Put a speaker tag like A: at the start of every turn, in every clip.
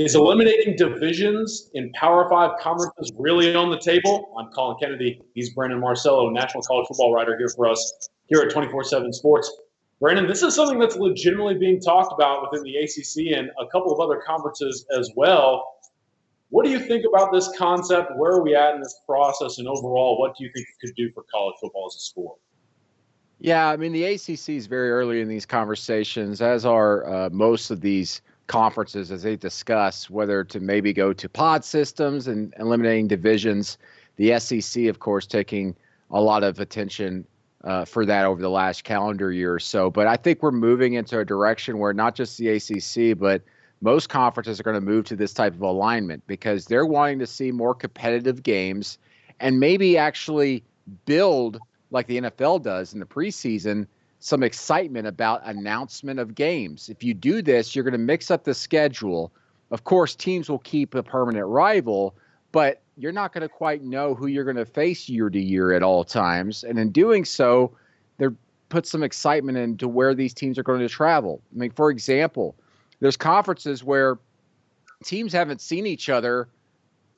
A: Is eliminating divisions in Power 5 conferences really on the table? I'm Colin Kennedy. He's Brandon Marcello, national college football writer here for us here at 24/7 Sports. Brandon, this is something that's legitimately being talked about within the ACC and a couple of other conferences as well. What do you think about this concept? Where are we at in this process? And overall, what do you think it could do for college football as a sport?
B: Yeah, I mean, the ACC is very early in these conversations, as are most of these conferences as they discuss whether to maybe go to pod systems and eliminating divisions. The SEC, of course, taking a lot of attention for that over the last calendar year or so. But I think we're moving into a direction where not just the ACC, but most conferences are going to move to this type of alignment because they're wanting to see more competitive games and maybe actually build, like the NFL does in the preseason, some excitement about announcement of games. If you do this, you're going to mix up the schedule. Of course, teams will keep a permanent rival, but you're not going to quite know who you're going to face year to year at all times. And in doing so, they're put some excitement into where these teams are going to travel. I mean, for example, there's conferences where teams haven't seen each other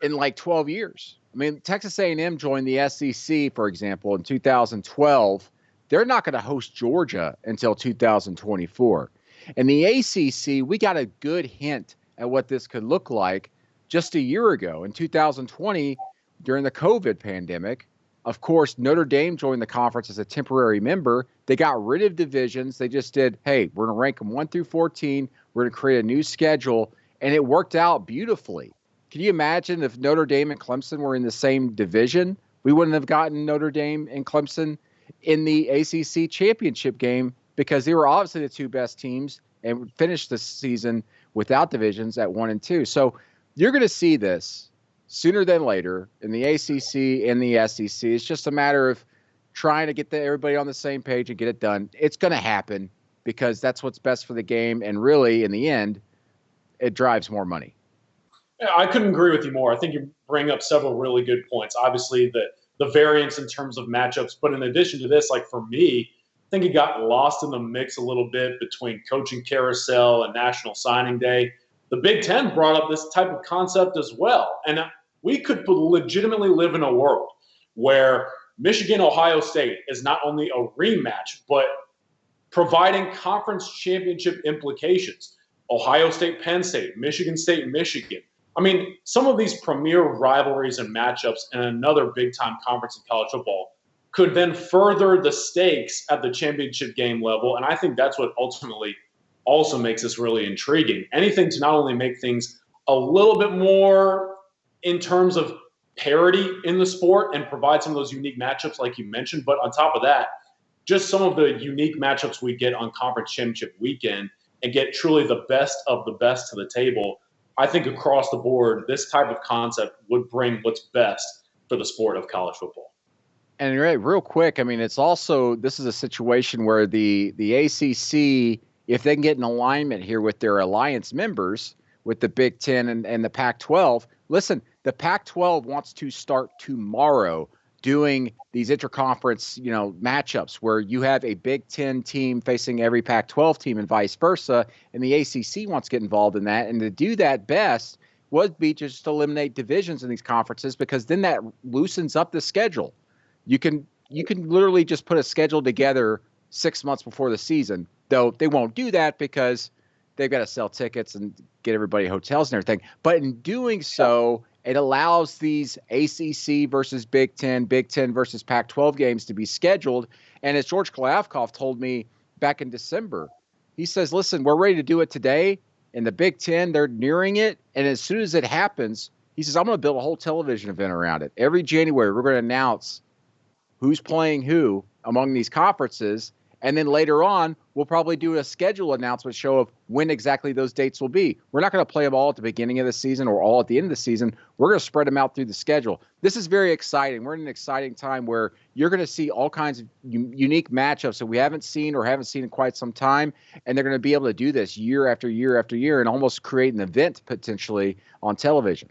B: in like 12 years. I mean, Texas A&M joined the SEC, for example, in 2012. They're not going to host Georgia until 2024. In the ACC, we got a good hint at what this could look like just a year ago. In 2020, during the COVID pandemic, of course, Notre Dame joined the conference as a temporary member. They got rid of divisions. They just did, hey, we're going to rank them 1 through 14. We're going to create a new schedule. And it worked out beautifully. Can you imagine if Notre Dame and Clemson were in the same division? We wouldn't have gotten Notre Dame and Clemson in the ACC championship game because they were obviously the two best teams and finished the season without divisions at 1 and 2. So you're going to see this sooner than later in the ACC and the SEC. It's just a matter of trying to get everybody on the same page and get it done. It's going to happen because that's what's best for the game. And really, in the end, it drives more money.
A: I couldn't agree with you more. I think you bring up several really good points. Obviously, the variance in terms of matchups. But in addition to this, like for me, I think it got lost in the mix a little bit between coaching carousel and National Signing Day. The Big Ten brought up this type of concept as well. And we could legitimately live in a world where Michigan-Ohio State is not only a rematch, but providing conference championship implications. Ohio State, Penn State, Michigan State, Michigan. I mean, some of these premier rivalries and matchups in another big-time conference in college football could then further the stakes at the championship game level, and I think that's what ultimately also makes this really intriguing. Anything to not only make things a little bit more in terms of parity in the sport and provide some of those unique matchups like you mentioned, but on top of that, just some of the unique matchups we get on conference championship weekend and get truly the best of the best to the table. I think across the board, this type of concept would bring what's best for the sport of college football.
B: And real quick, I mean, it's also, this is a situation where the ACC, if they can get an alignment here with their alliance members, with the Big Ten and the Pac-12, listen, the Pac-12 wants to start tomorrow doing these interconference, matchups where you have a Big Ten team facing every Pac-12 team and vice versa, and the ACC wants to get involved in that. And to do that best would be just eliminate divisions in these conferences because then that loosens up the schedule. You can literally just put a schedule together 6 months before the season, though they won't do that because they've got to sell tickets and get everybody hotels and everything. But in doing so, it allows these ACC versus Big Ten versus Pac-12 games to be scheduled. And as George Klyavkov told me back in December, he says, listen, we're ready to do it today. And the Big Ten, they're nearing it. And as soon as it happens, he says, I'm going to build a whole television event around it. Every January, we're going to announce who's playing who among these conferences. And then later on, we'll probably do a schedule announcement show of when exactly those dates will be. We're not going to play them all at the beginning of the season or all at the end of the season. We're going to spread them out through the schedule. This is very exciting. We're in an exciting time where you're going to see all kinds of unique matchups that we haven't seen or haven't seen in quite some time. And they're going to be able to do this year after year after year and almost create an event potentially on television.